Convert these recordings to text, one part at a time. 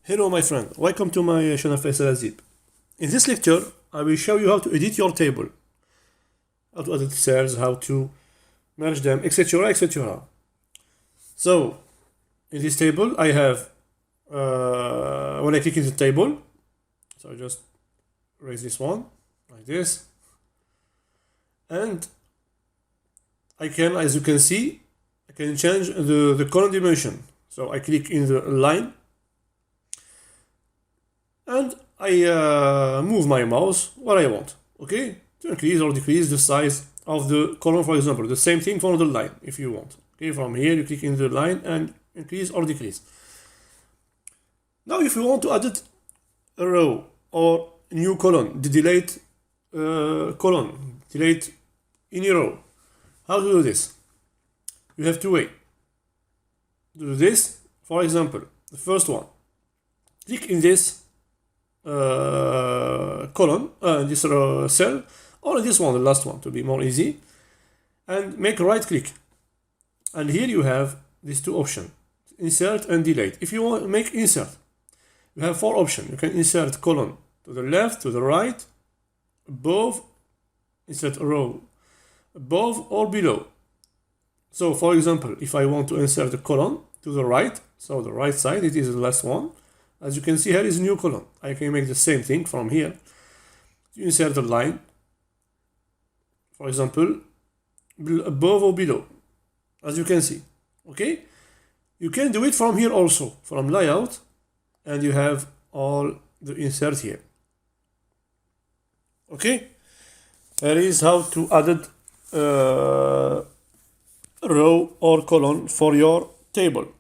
Hello my friend, welcome to my channel Faisal Azib. In this lecture, I will show you how to edit your table, how to edit cells, how to merge them, etc, etc. So, in this table, I have, when I click in the table, so I just raise this one, like this, and I can, as you can see, I can change the column dimension. So I click in the line, and I move my mouse where I want, okay, to increase or decrease the size of the column, for example. The same thing for the line, if you want. Okay, from here you click in the line and increase or decrease. Now if you want to add a row or new column, the delete column, delete any row, how to do this? You have two ways to do this. For example, the first one, click in this column, this cell, or this one, the last one, to be more easy, and make a right click. And here you have these two options, insert and delete. If you want to make insert, you have four options. You can insert column to the left, to the right, above, insert a row above or below. So for example, if I want to insert a column to the right, so the right side, it is the last one. As you can see, here is a new column. I can make the same thing from here. You insert a line, for example, above or below, as you can see. Okay? You can do it from here also, from layout, and you have all the insert here. Okay? That is how to add row or column for your table.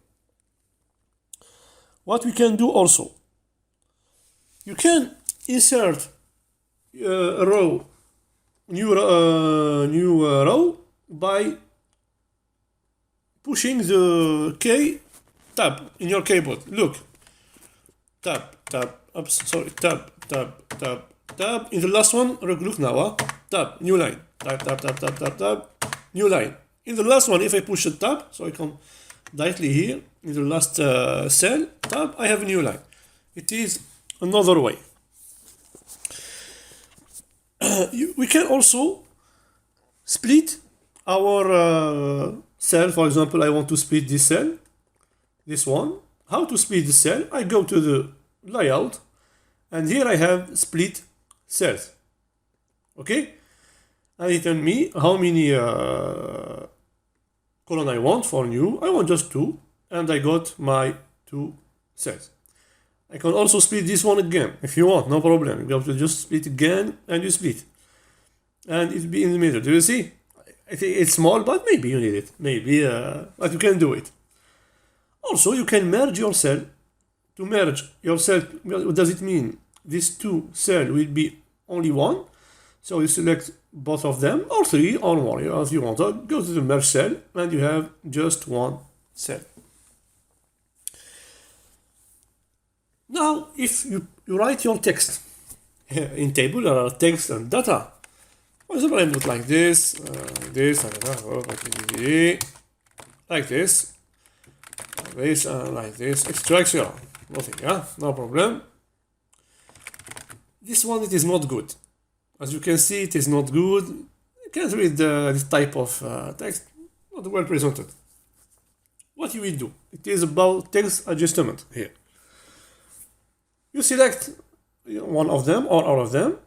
What we can do also, you can insert a row, new row by pushing the K tab in your keyboard. Look, tab, tab, oops, sorry, tab, tab, tab, tab. In the last one, look now, tab, new line, tab, tab, tab, tab, tab, tab, new line. In the last one, if I push the tab, so I come directly here in the last cell tab, I have a new line. It is another way. We can also split our cell. For example, I want to split this cell, this one. How to split the cell? I go to the layout, and here I have split cells. Okay, and it tells me how many column I want for new. I want just two, and I got my two cells. I can also split this one again if you want, no problem. You have to just split again, and you split, and it'll be in the middle. Do you see? I think it's small, but maybe you need it. Maybe, but you can do it. Also, you can merge your cell. To merge your cell, what does it mean? These two cells will be only one. So you select both of them, or three, or more, as you want. Go to the merge cell, and you have just one cell. Now, if you write your text in table, there are text and data. For example, I put like this, like this, like this, like this, etc. Nothing, yeah, no problem. This one, it is not good. As you can see, it is not good. You can't read this type of text, not well presented. What you will do? It is about text adjustment here. You select one of them or all of them,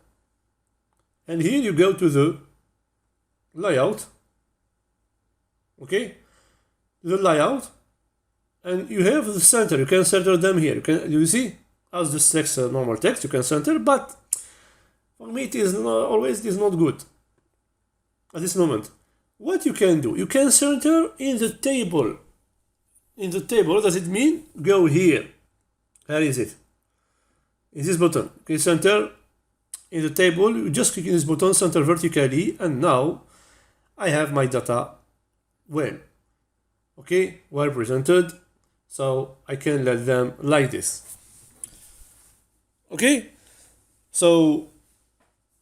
and here you go to the layout. Okay, the layout, and you have the center. You can center them here. You see, as this text, normal text, you can center, but for me, it is not good at this moment. What you can do? You can center in the table. In the table, what does it mean? Go here. Where is it? In this button. Okay, center in the table. You just click in this button, center vertically, and now I have my data well. Okay, well presented. So I can let them like this. Okay, so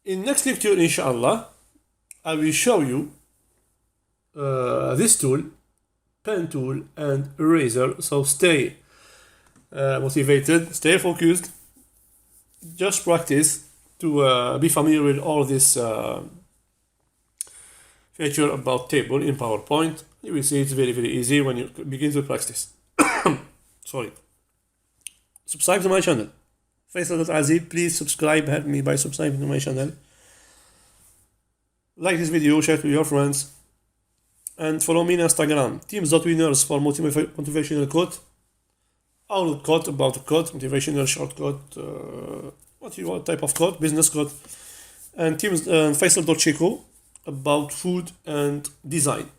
in next lecture, inshallah, I will show you this tool, pen tool and eraser. So stay motivated, stay focused, just practice to be familiar with all this feature about table in PowerPoint. You will see it's very, very easy when you begin to practice. Sorry. Subscribe to my channel. Faisal.Azi, please subscribe, help me by subscribing to my channel. Like this video, share it with your friends, and follow me on Instagram, teams.winners for motivational quote. All quote about a quote, motivational short quote, what you want type of quote, business quote, and teams Faisal.Chico about food and design.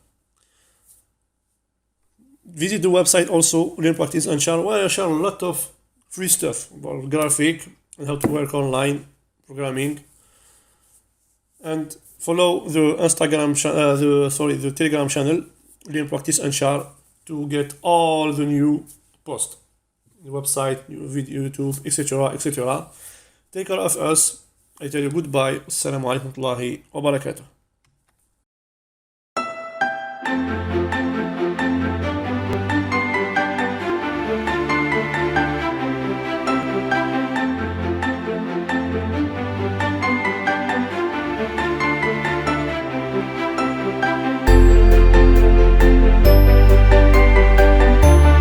Visit the website also, Learn, Practice and Share, where I share a lot of free stuff about graphic and how to work online, programming, and follow the the Telegram channel, Learn, Practice and Share, to get all the new posts, the website, new video, YouTube, etc., etc. Take care of us. I tell you goodbye. Assalamu alaikum wa rahmatullahi wa barakatuh.